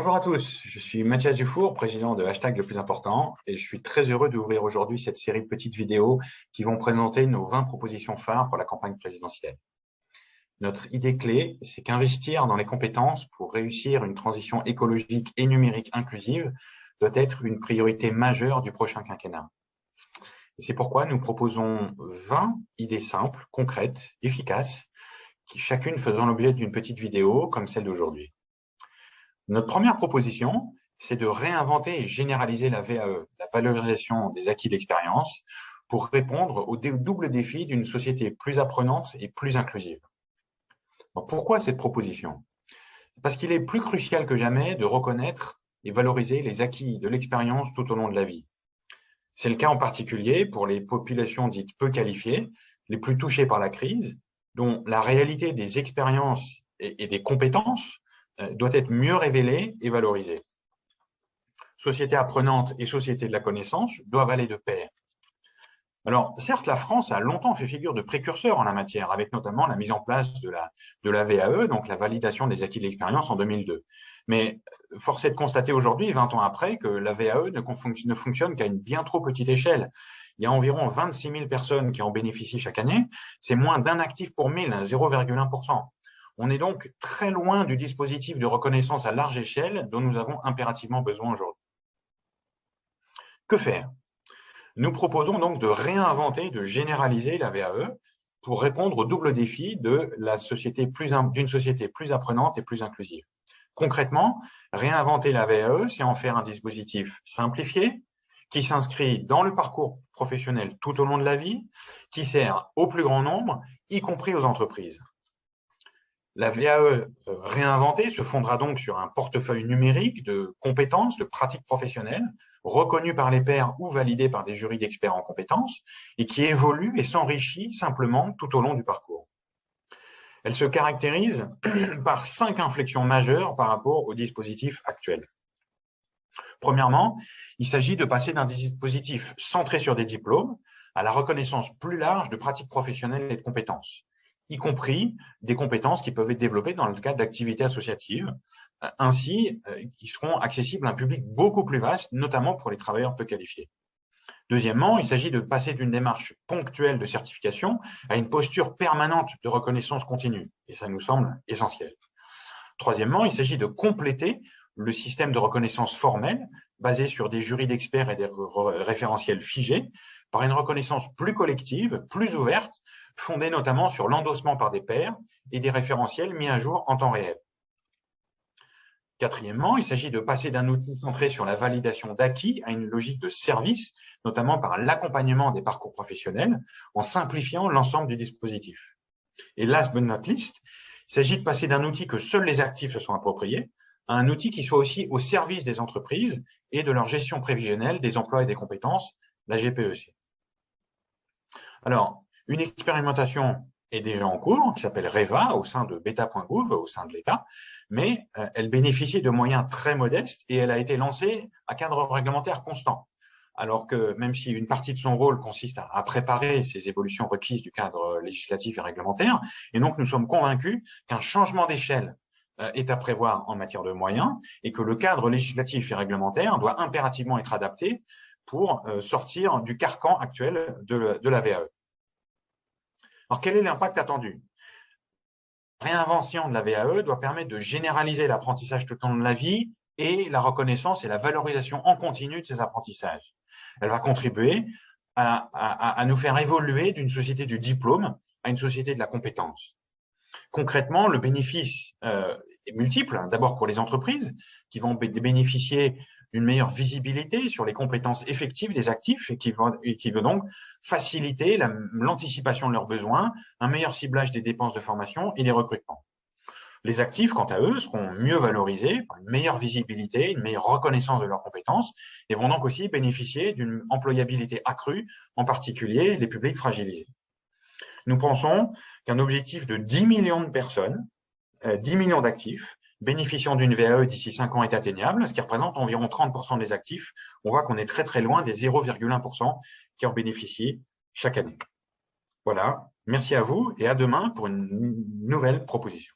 Bonjour à tous, je suis Mathias Dufour, président de Hashtag le plus important, et je suis très heureux d'ouvrir aujourd'hui cette série de petites vidéos qui vont présenter nos 20 propositions phares pour la campagne présidentielle. Notre idée clé, c'est qu'investir dans les compétences pour réussir une transition écologique et numérique inclusive doit être une priorité majeure du prochain quinquennat. C'est pourquoi nous proposons 20 idées simples, concrètes, efficaces, qui chacune faisant l'objet d'une petite vidéo comme celle d'aujourd'hui. Notre première proposition, c'est de réinventer et généraliser la VAE, la valorisation des acquis d'expérience, pour répondre au double défi d'une société plus apprenante et plus inclusive. Donc, pourquoi cette proposition? Parce qu'il est plus crucial que jamais de reconnaître et valoriser les acquis de l'expérience tout au long de la vie. C'est le cas en particulier pour les populations dites peu qualifiées, les plus touchées par la crise, dont la réalité des expériences et des compétences doit être mieux révélée et valorisée. Société apprenante et société de la connaissance doivent aller de pair. Alors, certes, la France a longtemps fait figure de précurseur en la matière, avec notamment la mise en place de la VAE, donc la validation des acquis de l'expérience en 2002. Mais force est de constater aujourd'hui, 20 ans après, que la VAE ne fonctionne qu'à une bien trop petite échelle. Il y a environ 26 000 personnes qui en bénéficient chaque année. C'est moins d'un actif pour 1000, 0,1%. On est donc très loin du dispositif de reconnaissance à large échelle dont nous avons impérativement besoin aujourd'hui. Que faire? Nous proposons donc de réinventer, de généraliser la VAE pour répondre au double défi d'une société plus apprenante et plus inclusive. Concrètement, réinventer la VAE, c'est en faire un dispositif simplifié, qui s'inscrit dans le parcours professionnel tout au long de la vie, qui sert au plus grand nombre, y compris aux entreprises. La VAE réinventée se fondera donc sur un portefeuille numérique de compétences, de pratiques professionnelles, reconnues par les pairs ou validées par des jurys d'experts en compétences, et qui évolue et s'enrichit simplement tout au long du parcours. Elle se caractérise par 5 inflexions majeures par rapport au dispositif actuel. Premièrement, il s'agit de passer d'un dispositif centré sur des diplômes à la reconnaissance plus large de pratiques professionnelles et de compétences, y compris des compétences qui peuvent être développées dans le cadre d'activités associatives, ainsi qui seront accessibles à un public beaucoup plus vaste, notamment pour les travailleurs peu qualifiés. Deuxièmement, il s'agit de passer d'une démarche ponctuelle de certification à une posture permanente de reconnaissance continue, et ça nous semble essentiel. Troisièmement, il s'agit de compléter le système de reconnaissance formelle, basé sur des jurys d'experts et des référentiels figés, par une reconnaissance plus collective, plus ouverte, fondée notamment sur l'endossement par des pairs et des référentiels mis à jour en temps réel. Quatrièmement, il s'agit de passer d'un outil centré sur la validation d'acquis à une logique de service, notamment par l'accompagnement des parcours professionnels, en simplifiant l'ensemble du dispositif. Et last but not least, il s'agit de passer d'un outil que seuls les actifs se sont appropriés à un outil qui soit aussi au service des entreprises et de leur gestion prévisionnelle des emplois et des compétences, la GPEC. Alors, une expérimentation est déjà en cours, qui s'appelle REVA, au sein de beta.gouv, au sein de l'État, mais elle bénéficie de moyens très modestes et elle a été lancée à cadre réglementaire constant. Alors que même si une partie de son rôle consiste à préparer ces évolutions requises du cadre législatif et réglementaire, et donc nous sommes convaincus qu'un changement d'échelle est à prévoir en matière de moyens et que le cadre législatif et réglementaire doit impérativement être adapté pour sortir du carcan actuel de la VAE. Alors, quel est l'impact attendu? La réinvention de la VAE doit permettre de généraliser l'apprentissage tout au long de la vie et la reconnaissance et la valorisation en continu de ces apprentissages. Elle va contribuer à nous faire évoluer d'une société du diplôme à une société de la compétence. Concrètement, le bénéfice est multiple. D'abord pour les entreprises qui vont bénéficier d'une meilleure visibilité sur les compétences effectives des actifs et qui veut donc faciliter l'anticipation de leurs besoins, un meilleur ciblage des dépenses de formation et des recrutements. Les actifs, quant à eux, seront mieux valorisés, par une meilleure visibilité, une meilleure reconnaissance de leurs compétences et vont donc aussi bénéficier d'une employabilité accrue, en particulier les publics fragilisés. Nous pensons qu'un objectif de 10 millions de personnes, 10 millions d'actifs, bénéficiant d'une VAE d'ici 5 ans est atteignable, ce qui représente environ 30% des actifs. On voit qu'on est très très loin des 0,1% qui en bénéficient chaque année. Voilà, merci à vous et à demain pour une nouvelle proposition.